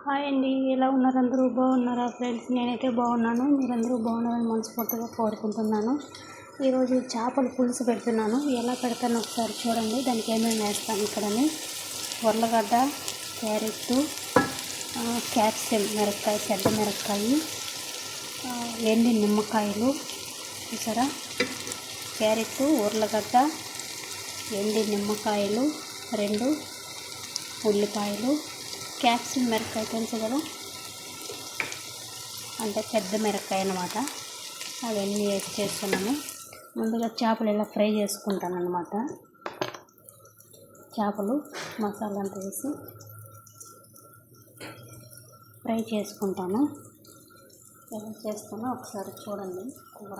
Hi అండి, ఎలా ఉన్నారు? అందరూ బాగున్నారా ఫ్రెండ్స్? నేనైతే బాగున్నాను. మీరందరూ బాగున్నారని మనస్ఫూర్తిగా కోరుకుంటున్నాను. ఈరోజు చేపల పులుసు పెడుతున్నాను. ఎలా పెడతాను ఒకసారి చూడండి. దానికి ఏమేమి వేస్తాను ఇక్కడని: ఉర్లగడ్డ, క్యారెట్, క్యాప్సికమ్ మిరపకాయ, పెద్ద మిరపకాయ, ఎండి నిమ్మకాయలు, చూసారా? క్యారెట్, ఉర్లగడ్డ, ఎండి నిమ్మకాయలు, 2 ఉల్లిపాయలు, క్యాప్సికమ్ మిరపకాయ తెలుసు కదా, అంటే పెద్ద మిరపకాయ అన్నమాట. అవన్నీ వేసి చేస్తున్నాను. ముందుగా చేపలు ఇలా ఫ్రై చేసుకుంటాను అన్నమాట. చేపలు మసాలా అంతా వేసి ఫ్రై చేసుకుంటాను. ఎలా చేస్తానో ఒకసారి చూడండి. కూర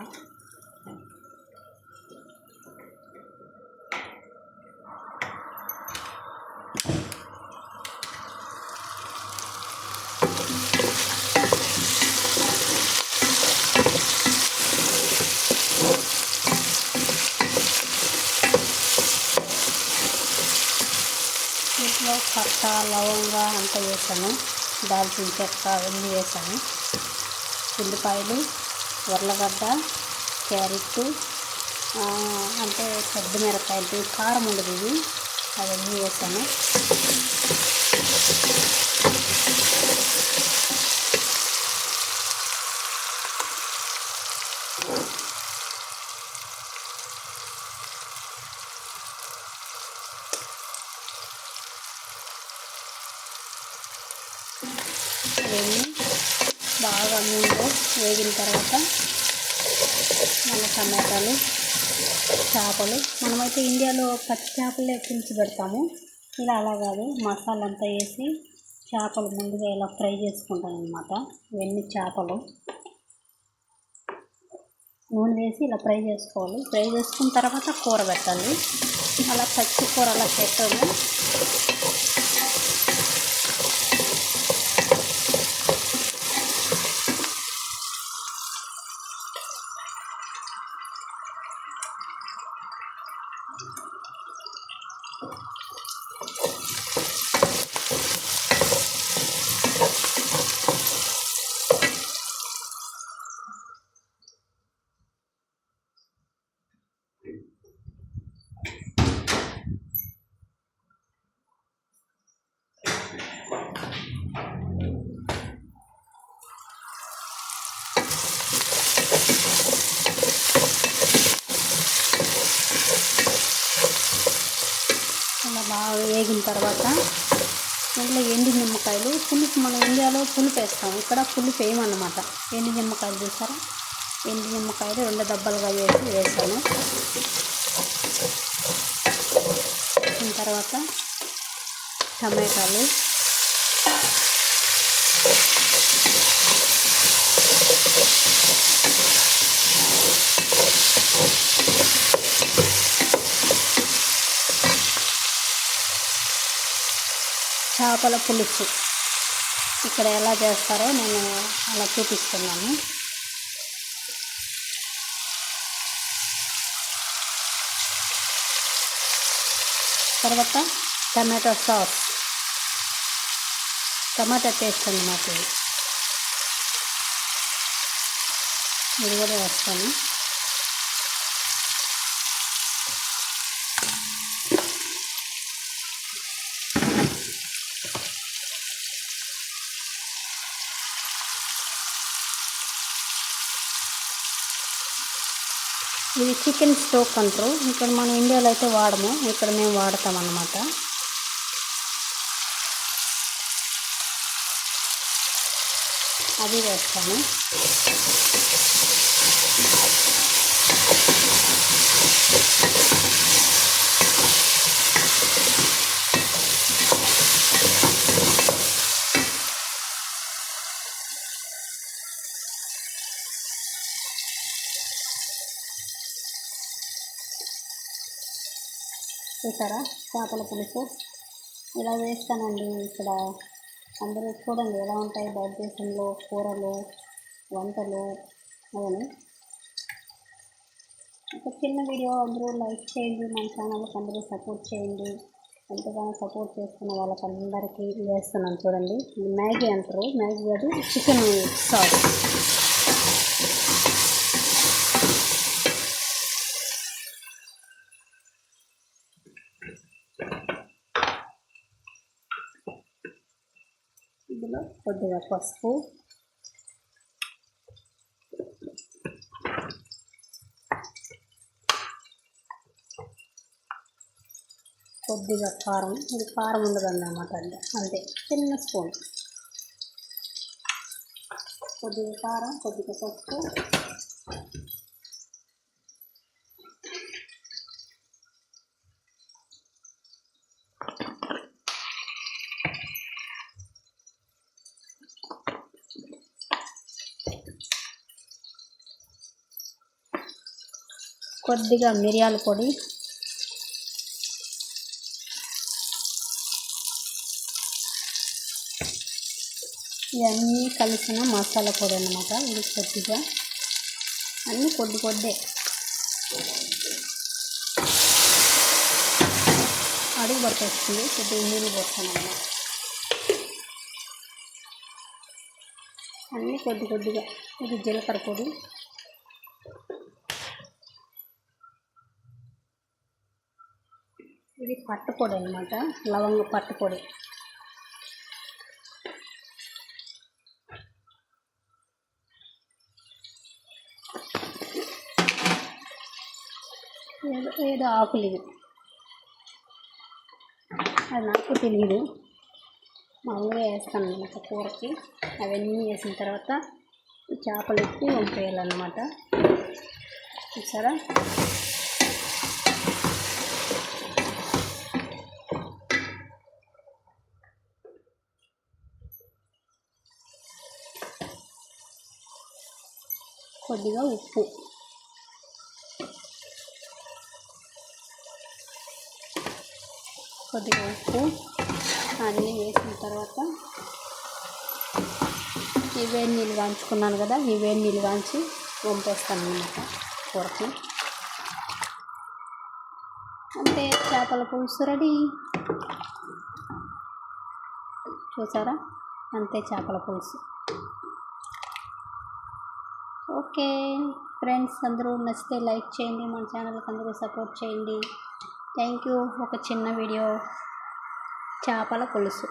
ఇంట్లో పట్ట, లవంగా అంతా వేసాను. దాల్చిన చెక్క అవన్నీ వేసాను. ఉల్లిపాయలు, ఉర్లగడ్డ, క్యారెట్, అంటే పెద్ద మిరపకాయలు, కారం ఉండదు ఇవి, అవన్నీ వేసాను. అవన్నీ బాగా నూనెలో వేగిన తర్వాత మళ్ళీ టమాటాలు, చేపలు, మనమైతే ఇండియాలో పచ్చి చేపలే పులుసు పెడతాము. ఇలా అలా కాదు, మసాలా అంతా వేసి చేపలు ముందుగా ఇలా ఫ్రై చేసుకుంటాను అన్నమాట. ఇవన్నీ చేపలు నూనె వేసి ఇలా ఫ్రై చేసుకోవాలి. ఫ్రై చేసుకున్న తర్వాత కూర పెట్టాలి. అలా పచ్చి కూర అలా పెట్టాము. అలా బాగా వేగిన తర్వాత ఇంట్లో ఎండి నిమ్మకాయలు, పులుపు మనం ఇండియాలో పులుపు వేస్తాం, ఇక్కడ పులుపు వేయమన్నమాట. ఎండి నిమ్మకాయలు చూసారా? ఎండి నిమ్మకాయలు 2 దెబ్బలుగా వేసాను. వేసిన తర్వాత టమాటాలు, చేపల పులుసు ఇక్కడ ఎలా చేస్తారో నేను అలా చూపిస్తున్నాను. తర్వాత టమాటో సాస్, టమాటా పేస్ట్ అన్నమాట. ఇది కూడా వేస్తాను. ఇది చికెన్ స్టోక్ అంటారు. ఇక్కడ మనం ఇండియాలో అయితే వాడము, ఇక్కడ మేము వాడతాం అన్నమాట. అది వేస్తాను. చూసారా? చేపల పులుసు ఇలా వేస్తానండి. ఇక్కడ అందరూ చూడండి ఎలా ఉంటాయి బయట దేశంలో కూరలు, వంటలు అవన్నీ. ఒక చిన్న వీడియో, అందరూ లైక్ చేయండి, మన ఛానల్కి అందరూ సపోర్ట్ చేయండి. ఎంతగానో సపోర్ట్ చేస్తున్న వాళ్ళకందరికీ వేస్తున్నాను చూడండి. ఇది మ్యాగీ అంటారు, మ్యాగీ అది చికెన్ సాస్. ఇందులో కొద్దిగా పసుపు, కొద్దిగా కారం. ఇది కారం ఉండదన్నమాట, అంతే చిన్న స్పూన్. కొద్దిగా కారం, కొద్దిగా పసుపు, కొద్దిగా మిరియాల పొడి, ఇవన్నీ కలిసిన మసాలా పొడి అన్నమాట. ఇది కొద్దిగా అన్నీ కొద్దిగా అడుగు పట్టేస్తుంది. కొద్దిగా నీళ్ళు పోస్తాను అన్నమాట. అన్నీ కొద్దిగా. ఇది జీలకర్ర పొడి, ఇది పట్టుపొడి అన్నమాట, లవంగ పట్టుపొడి. ఏదో ఆకులు ఇవి, అది నాకు తెలియదు, మామూలుగా వేస్తాను అన్నమాట కూరకి. అవన్నీ వేసిన తర్వాత చేపలు ఎత్తి వంపేయాలన్నమాట. చూసారా? కొద్దిగా ఉప్పు, అన్నీ వేసిన తర్వాత ఈ వేడి నీళ్ళు కాంచుకున్నాను కదా, ఈ వేడి నీళ్ళు కాంచి వంపేస్తాను అన్నమాట కూరకి. అంతే, చేపల పులుసు రెడీ. చూసారా? అంతే చేపల పులుసు. ఓకే ఫ్రెండ్స్, అందరూ నచ్చితే లైక్ చేయండి, మన ఛానల్కి అందరూ సపోర్ట్ చేయండి. Thank you. ఒక చిన్న వీడియో, చేపల పులుసు.